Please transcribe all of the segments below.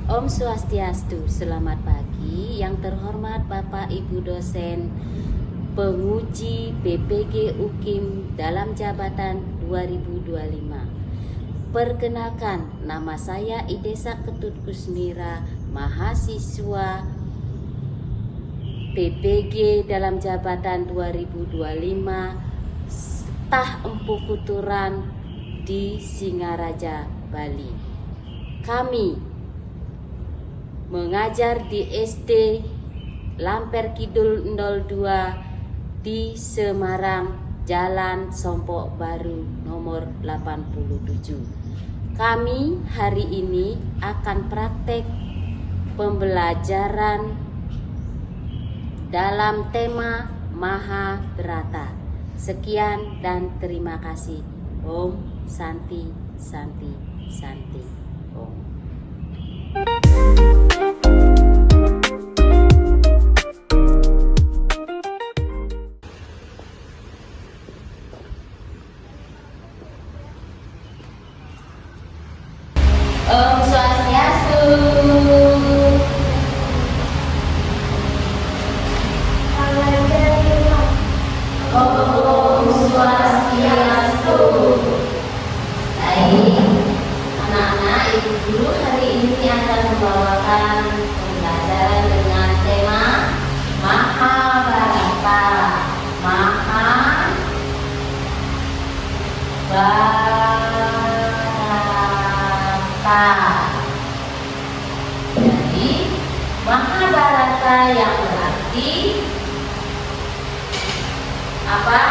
Om Swastiastu, selamat pagi. Yang terhormat Bapak Ibu dosen penguji BPG UKIM dalam jabatan 2025. Perkenalkan, nama saya Idesa Ketut Kusmira, mahasiswa BPG dalam jabatan 2025, Staf Empu Kuturan di Singaraja, Bali. Kami mengajar di SD Lamper Kidul 02 di Semarang, Jalan Sompok Baru nomor 87. Kami hari ini akan praktek pembelajaran dalam tema Mahabharata. Sekian dan terima kasih. Om Santi Santi Santi Om. Om Swastiastu. Om Swastiastu. Baik, anak-anak, ibu guru hari ini akan membawakan pembelajaran dengan tema Mahabharata. Jadi Mahabharata yang berarti apa?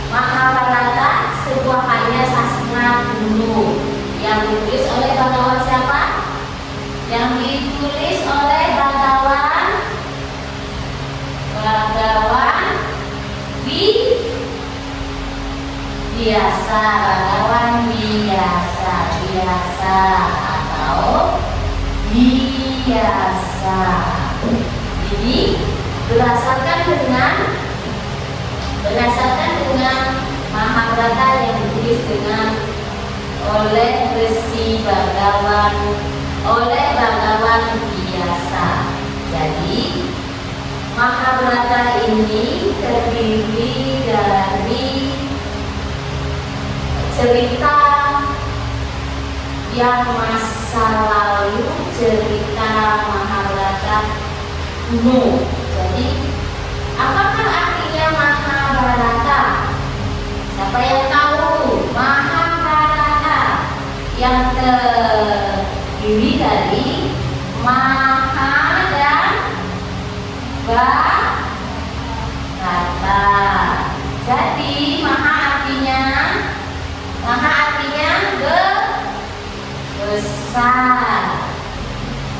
Mahabharata sebuah karya sastra kuno yang ditulis oleh bagawan siapa? Yang ditulis oleh bagawan biasa, bagawan biasa atau biasa. Jadi berdasarkan dengan Mahabharata yang ditulis oleh bagawan biasa. Jadi Mahabharata ini terdiri dari cerita yang masa lalu, cerita Mahabharata kuno. Jadi apakah artinya Mahabharata? Siapa yang tahu? Mahabharata yang terdiri dari Maha dan Bharata. Jadi Maha artinya besar.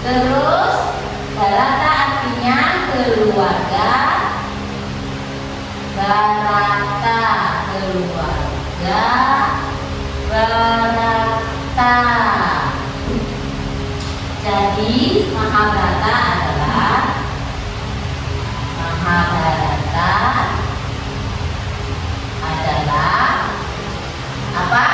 Terus Bharata artinya keluarga. Bharata. Jadi Mahabharata adalah apa?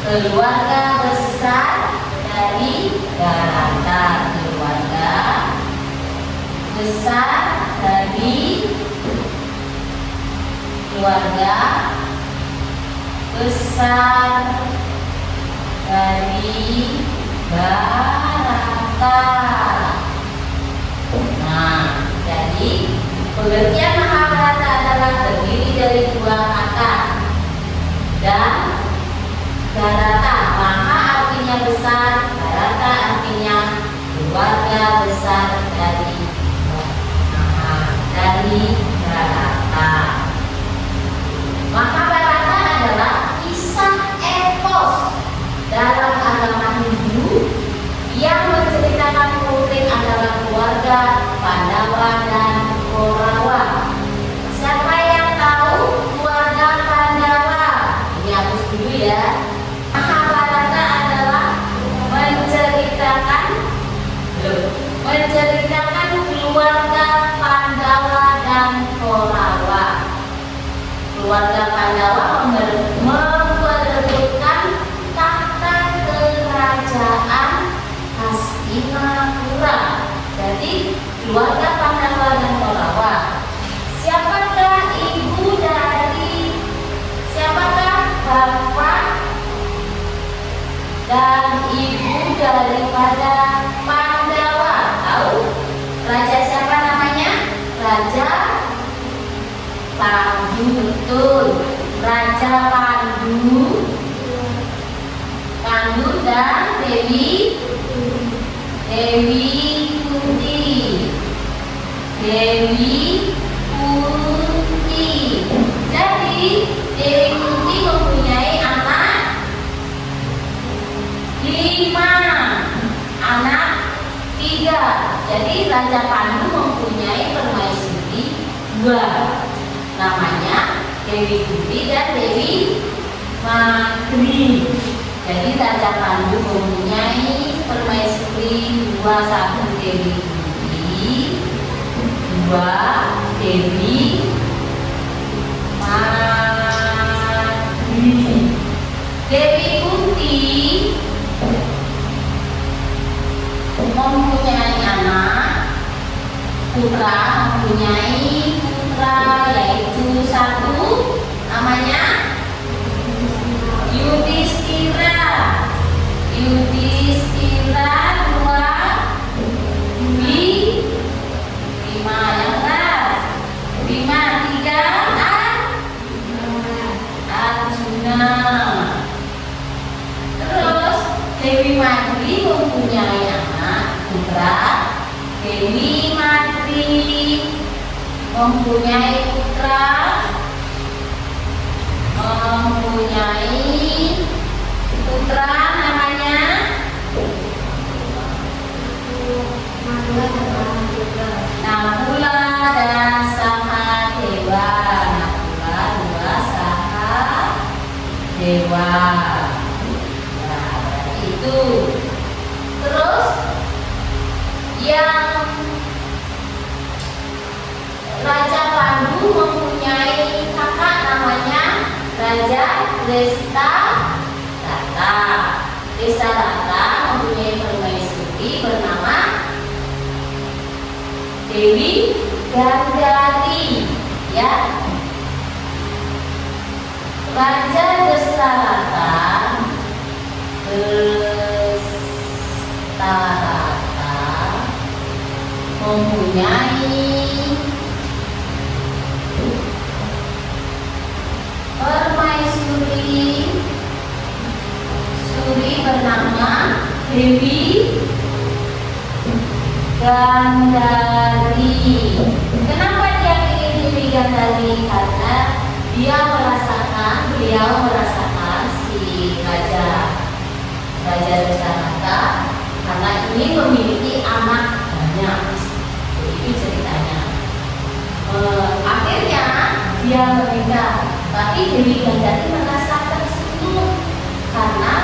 Keluarga besar dari Bharata. Keluarga besar dari Bharata. Nah, jadi pengertian Mahabharata adalah terdiri dari dua kata. Dan Bharata, Maha artinya besar, Bharata artinya keluarga besar dari Bharata. Mahabharata adalah kisah epos dalam agama Hindu yang menceritakan konflik antara keluarga Pandawa dan Kaurawa. Siapa yang tahu keluarga Pandawa? Ini hapus dulu ya. Mahabharata adalah menceritakan keluarga Pandawa dan Kaurawa. Keluarga Pandawa memperebutkan tahta kerajaan dan ibu daripada Pandawa. Tahu raja siapa namanya? Raja Pandu, betul. Raja Pandu, Pandu dan Dewi Kunti. Dewi Kunti. Jadi Dewi Kunti mempunyai anak 5, anak 3. Jadi Raja Pandu mempunyai permaisuri 2. Namanya Dewi Kunti dan Dewi Madri. Jadi Raja Pandu mempunyai permaisuri 2, 1 Dewi Kunti, 2 Dewi Madri. Dewi Kunti mempunyai putra yaitu 1 namanya Yudhistira, 2 Bima, yang keras, Bima, 3 Arjuna. Terus Dewi Madri mempunyai anak putra. Dewi Madri mempunyai putra namanya Nakula dan Sahadewa. Nakula 2 Sahadewa. Nah, itu. Terus yang Raja Pandu mempunyai kakak namanya Raja Destarata. Destarata mempunyai permaisuri bernama Dewi Gandari, ya. Raja Destarata mempunyai permaisuri bernama Dewi Gandari. Kenapa dia pilih Dewi Gandari? Karena beliau merasakan si Raja Destarata karena ini memiliki anak banyak. Itu ceritanya. Akhirnya dia menikah, tapi Dewi Gandari merasa tersinggung karena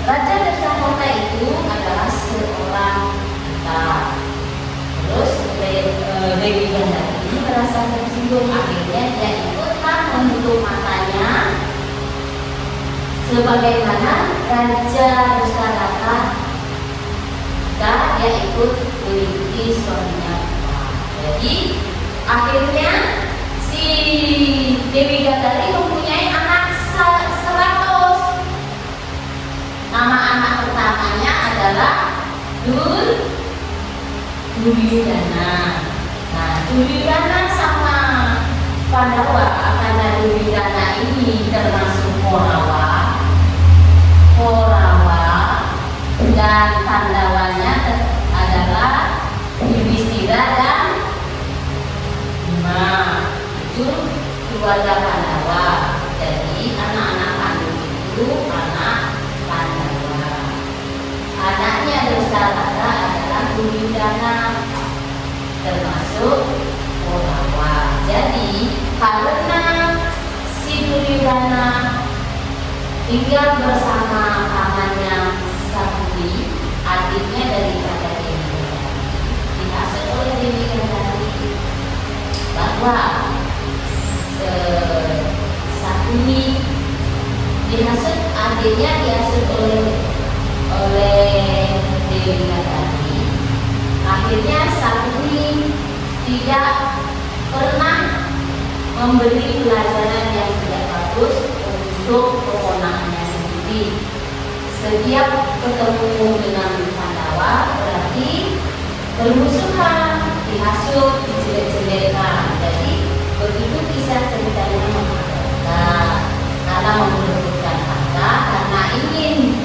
Raja Destarata itu adalah seorang wanita. Terus Dewi Gandari ini merasa tersinggung. Akhirnya dia ikutlah menutup matanya sebagaimana Raja Destarata. Dia ikut mengikuti suaminya. Jadi akhirnya si Dewi Gandari mempunyai anak 100. Nama anak pertamanya adalah Duryudana. Nah, Duryudana sama Pandawa karena Duryudana ini termasuk Korawa dan Pandawanya adalah Yudhistira dan Bima. Itu keluarga Pandawa. Jadi anak-anak Pandu itu anak Pandawa. Anaknya Destarata adalah Duryudana, termasuk Korawa. Jadi karena si Duryudana tinggal bersama pamannya Sakuni, adiknya daripada Dewi Gandari, dihasut oleh Dewi Gandari bahwa Sakuni dihasut, adiknya dihasut oleh Dewi Gandari. Akhirnya Sakuni tidak pernah memberi pelajaran yang tidak bagus untuk keponakannya sendiri. Setiap ketemu dengan Pandawa berarti bermusuhan, dihasut, dijelek-jelekan. Jadi begitu kisah ceritanya menghadapkan karena memperebutkan harta, karena ingin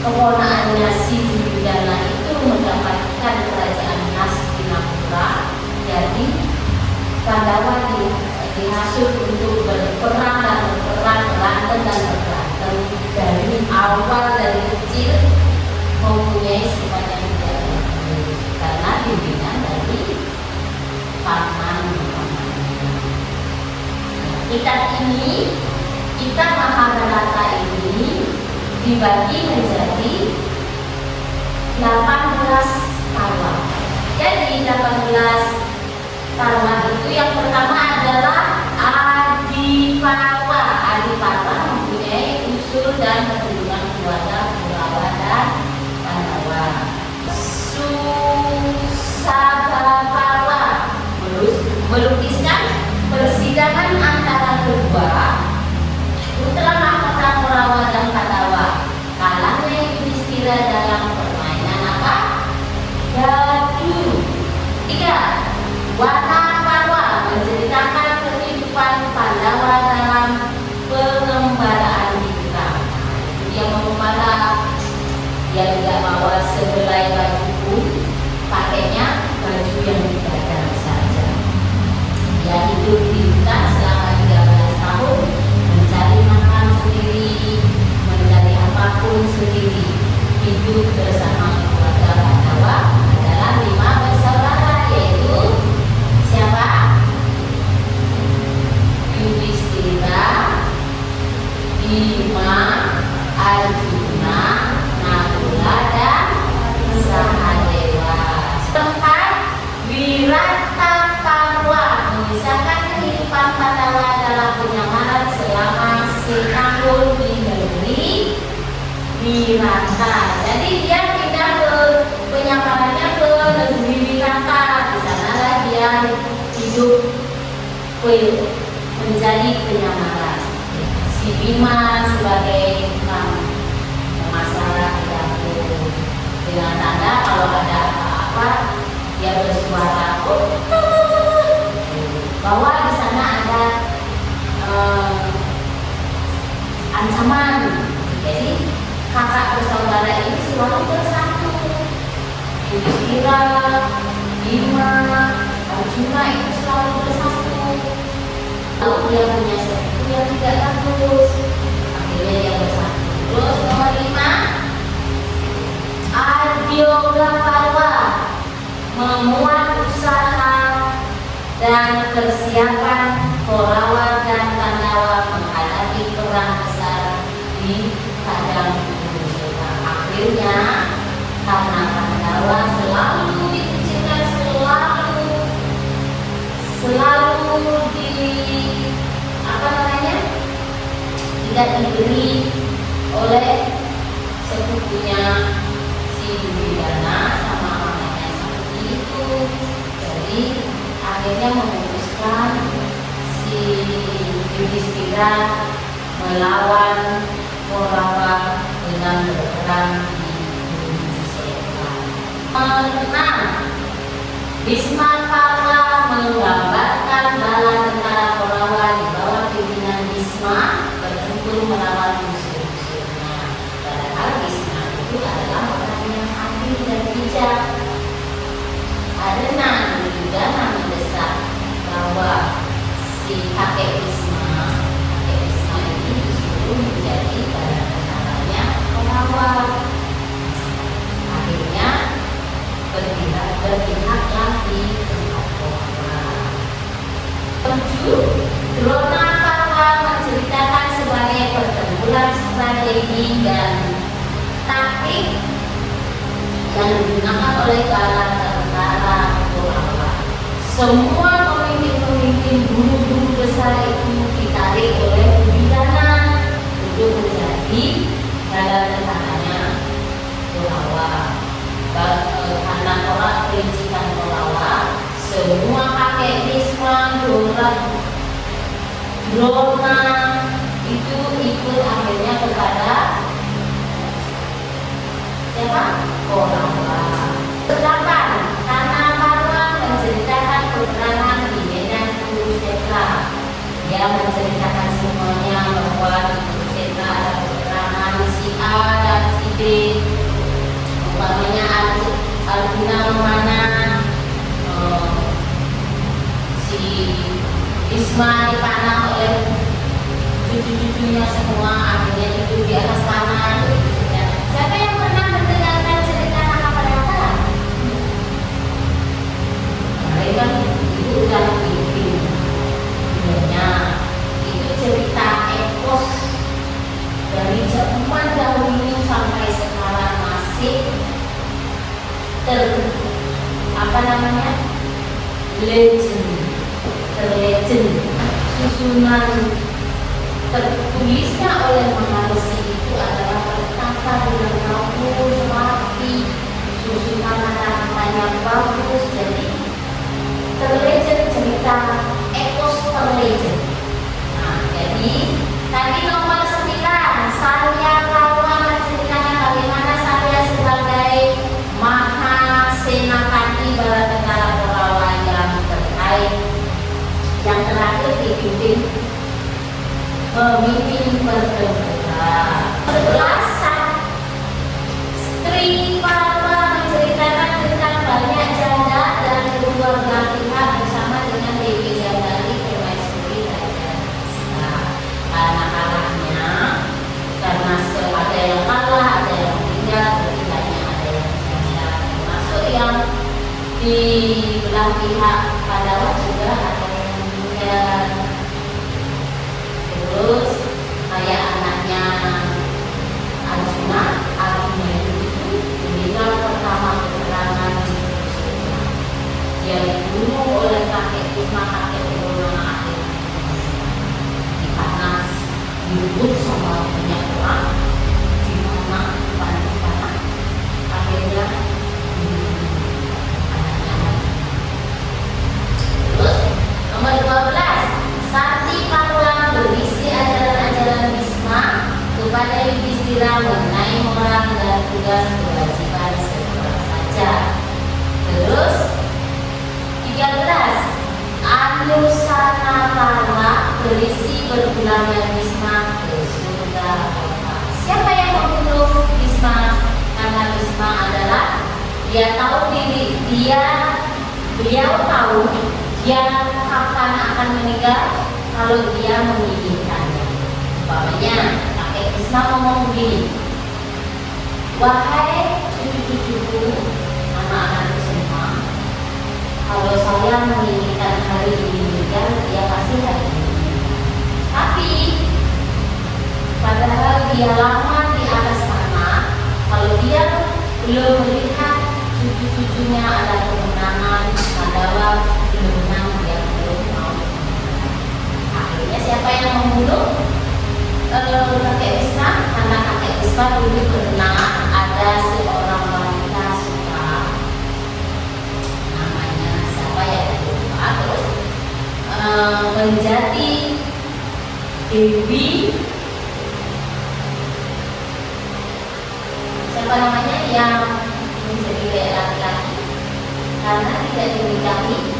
keponakannya si Duryudana itu mendapatkan kerajaan Hastinapura. Jadi Pandawa dihasut untuk berperang dan berperang, berantem dan berantem dari awal, dari kecil mempunyai sifat yang tidak bagus karena bimbingan dari paman. Kitab Mahabharata ini dibagi menjadi 18 parwa. Jadi 18 parwa itu yang pertama adalah Adiparwa. Adiparwa mempunyai usul dan keturunan keluarga Kurawa dan Pandawa. Susabaparwa melukiskan persidangan antara kedua putra mahkota Kurawa dan Pandawa. Kalahnya Yudhistira dalam permainan apa? Dadu. 3. Wanaparwa menceritakan kehidupan Pandawa dalam pengembaraan hitam. Dia mengembara, dia tidak bawa sehelai baju pun, pakainya baju yang digadang saja. Dia hidup di hutan selama 13 tahun, mencari makan sendiri, mencari apapun sendiri. Hidup bersama keluarga Pandawa adalah 5 bersaudara, yaitu siapa? Yudhistira, Bima, Arjuna, Nakula, dan Sahadewa. Tempat Wirataparwa mengisahkan kehidupan Pandawa dalam penyamaran selama setahun di negeri Wirata. Jadi dia pindah ke penyamarannya ke negeri Wirata. Di sanalah dia hidup menjadi penyamaran. Si Bima sebagai pemasaran di dapur, dengan tanda kalau ada apa-apa dia bersuara bahwa di sana ada ancaman. Jadi kakak bersaudara ini selalu bersatu. Yudhistira, Bima, Arjuna itu selalu bersatu. Lalu dia punya sesuatu yang tidak bagus, akhirnya dia bersatu. Terus nomor 5, Adyogaparwa memuat usaha dan persiapan Kurawa dan Pandawa menghadapi perang besar di padang gurun. Akhirnya karena Pandawa selalu dikucilkan, selalu di tidak diberi oleh sepupunya si Duryudana sama mamanya seperti itu. Jadi akhirnya memutuskan si Yudhistira melawan Kurawa dengan berperang di Kurusetra. 6. Bhismaparwa menggambarkan bala tentara Kurawa di bawah pimpinan Bhisma bertempur melawan musuh-musuhnya. Padahal Bhisma itu adalah orang yang adil dan bijak. Karena Duryudana mendesak bahwa si kakek Bhisma ini disuruh menjadi bala tentaranya Kurawa. Akhirnya berpihaklah di tempat Kurawa. 7. Dronaparwa menceritakan sebagai pertempuran strategi dan taktik yang digunakan oleh bala tentara Kurawa. Semua pemimpin-pemimpin guru-guru besar itu ditarik oleh Duryudana untuk menjadi bala tentaranya Kurawa. Karena orang perincikan Kurawa, semua kakek Bhisma, Drona itu ikut akhirnya kepada Bisma dipanah oleh cucu-cucunya semua, akhirnya tidur di atas tanah. Ya. Siapa yang pernah mendengarkan cerita Mahabharata? Mereka itu udah bikin filmnya. Itu cerita epos dari zaman dahulu sampai sekarang masih legend susunan tertulisnya oleh Maharshi itu adalah tertata dengan bagus, rapi, susunan kata-katanya bagus, jadi terlegend, cerita epos terlegend. Nah, jadi tadi nomor 9, Salya Kawa menceritakan bagaimana Salya sebagai Mahasenapati bala tentara Korawa yang terkait yang terakhir dipimpin memimpin pertempuran. 11, Sri Parwa menceritakan tentang banyak janda dan kedua belah pihak bersama dengan Dewi Gandari, Permaisuri dan Krishna. Karena kalahnya, karena ada yang kalah, ada yang meninggal, ketiganya ada yang janda. Termasuk yang di belah pihak Pandawa juga ada yang meninggal. Terus kayak anaknya Arjuna, itu meninggal pertama peperangan di Kurukshetra. Dia dibunuh oleh kakek turuna akhirnya dipanas, direbut sama banyak orang, di mana panah akhirnya anaknya. Terus nomor 12, Sakti Parwa berisi ajaran-ajaran Bisma kepada Yudhistira mengenai moral dan tugas kewajiban seorang saja. Terus 13, Anusana Parwa berisi berpulangnya Bisma ke surga. Siapa yang membunuh Bisma? Karena Bisma adalah dia tahu diri, beliau tahu dia kapan akan meninggal kalau dia menginginkannya. Umpamanya kakek Bisma ngomong begini, wahai cucu-cucuku, anak-anakku semua, kalau saya menginginkan hari ini meninggal, dia pasti hari ini. Tapi padahal dia lama di atas tanah, kalau dia belum melihat cucu-cucunya ada kemenangan, Pandawa belum menang, dia belum mau. Akhirnya siapa yang membunuh kakek Bisma? Karena kakek Bisma dulu pernah ada seorang wanita suka, namanya siapa ya, lupa. Terus menjadi Dewi, siapa namanya, yang menjadi laki-laki karena tidak dinikahi.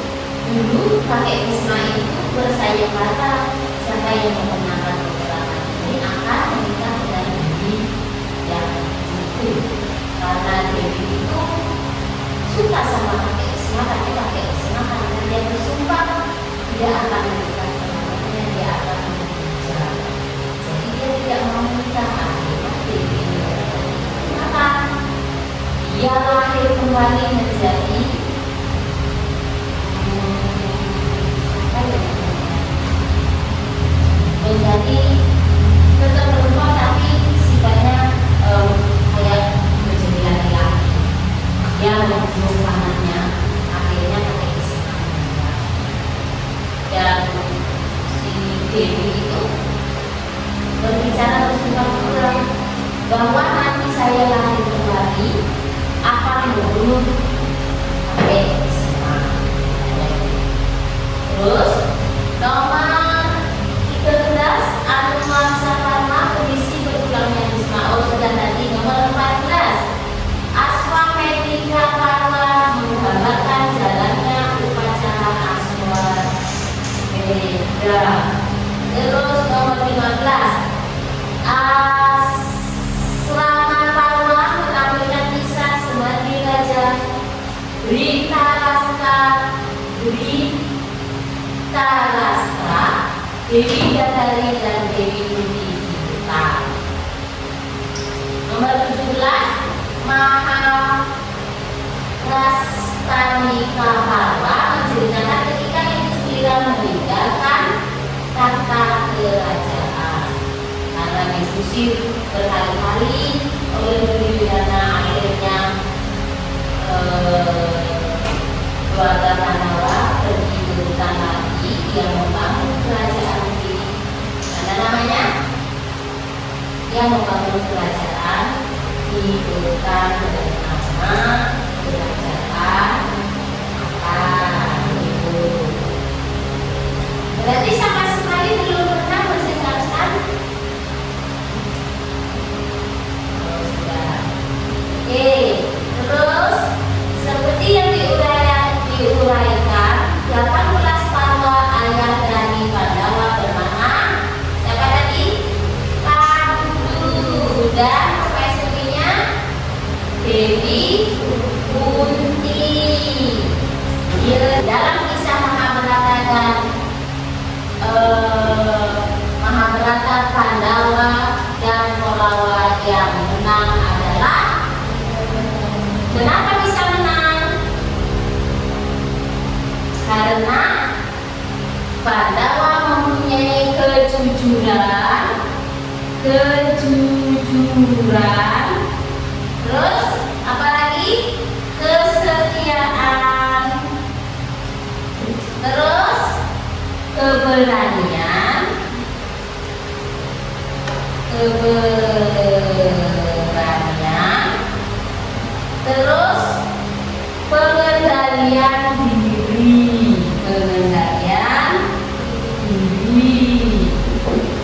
Dulu kakek Bisma itu bersayap kata, siapa yang memenangkan peperangan ini akan menikah dengan Dewi yang itu. Karena Dewi itu suka sama kakek Bisma, tapi kakek Bisma karena dia bersumpah dia akan menikah dengannya, dia akan menikah. Jadi dia tidak mau menikah. Akhirnya Dewi kenapa? Dia lahir kembali menjadi tetap perempuan tapi sifatnya kayak menjadi laki-laki yang membunuh anaknya. Akhirnya kakek Bisma meninggal. Dan si Dewi itu berbicara bersumpah bahwa nanti saya lahir kembali akan membunuh kakek Bisma. Terus nomor 13, Anumangsa Parwa berisi berpulangnya Bisma. Oh, sudah tadi. Nomor 14, Aswamedika Parwa menggambarkan jalannya upacara Aswamedha. Terus nomor 15, Asrama Parwa menampilkan kisah Semadi Raja Dhritarashtra Dewi Gatari dan Dewi Kunti Sita. Nomor 17, Maharastani Kahawa menceritakan ketika Ibu Sira meninggalkan tahta kerajaan. Karena diusir berkali-kali oleh Duryodhana, akhirnya keluarga Pandawa pergi ke hutan lagi yang membangun kerajaan di mana namanya? Yang membangun kerajaan di hutan bernama kerajaan apa itu? Berarti sama sekali belum pernah mendengarkan. Oke, terus seperti yang diuraikan 18 Pandhawa ayah dari Pandawa bernama siapa tadi? Pandu dan permaisurinya Dewi Kunti. Dalam kisah Mahabharata dan Mahabharata, Pandawa dan Kaurawa yang menang adalah, kenapa bisa menang? Karena Pandawa mempunyai kejujuran, terus apalagi kesetiaan, terus keberanian, terus pengendalian diri.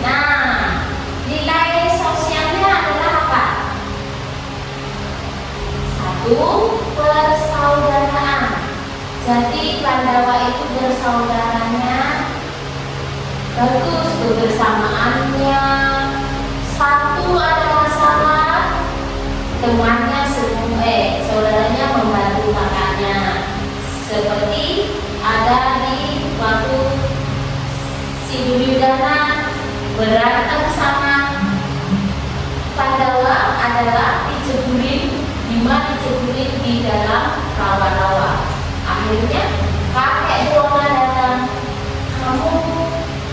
Nah, nilai sosialnya adalah apa? 1, persaudaraan. Jadi Pandawa itu bersaudaranya bagus, kebersamaannya. Satu ada masalah, temannya saudaranya membantu kakaknya. Seperti ada di waktu si Duryodhana berantem sama Pandawa adalah diceburin di dalam rawa-rawa. Akhirnya kakek Drona datang, kamu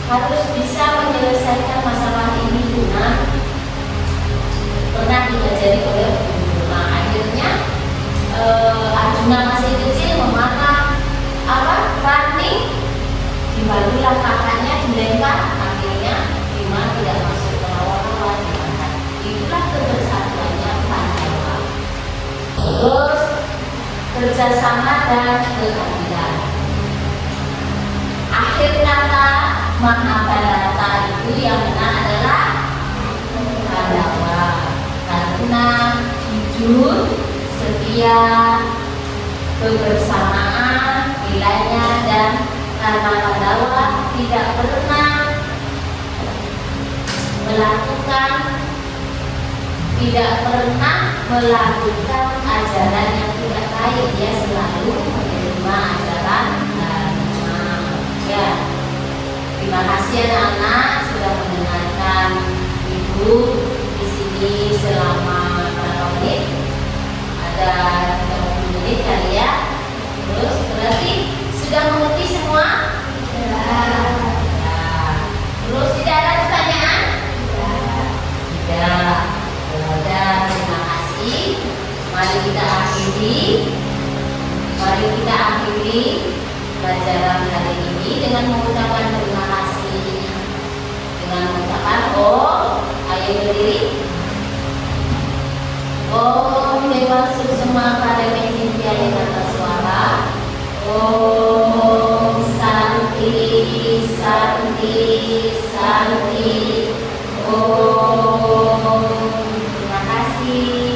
harus bisa menyelesaikan masalah ini dengan pernah diajari oleh Drona. Akhirnya Arjuna masih kecil memakan ranting, dibalulah kakaknya dilempar, akhirnya Bima tidak masuk ke rawa-rawa dimakan. Itulah kebersatuannya Pandawa. Terus kerjasama dan keadilan. Akhir kata Mahabharata itu yang menang adalah Pandawa karena jujur, setia, kebersamaan nilainya, dan karena Pandawa tidak pernah melakukan ajaran yang tidak baik. Dia selalu menerima ajaran dharma. Ya, terima kasih anak-anak sudah mendengarkan Ibu di sini selama berapa menit? Ada 30 menit kali ya. Terus berarti sudah mengerti semua? Ya. Terus tidak ada pertanyaan? Tidak. Terima kasih. Mari kita akhiri pelajaran hari ini dengan mengucapkan terima kasih. Dengan mengucapkan ayo berdiri. Om Dewa Suksma Padme Cintya Tata Suara. Om Santi Santi Santi. Om. Terima kasih.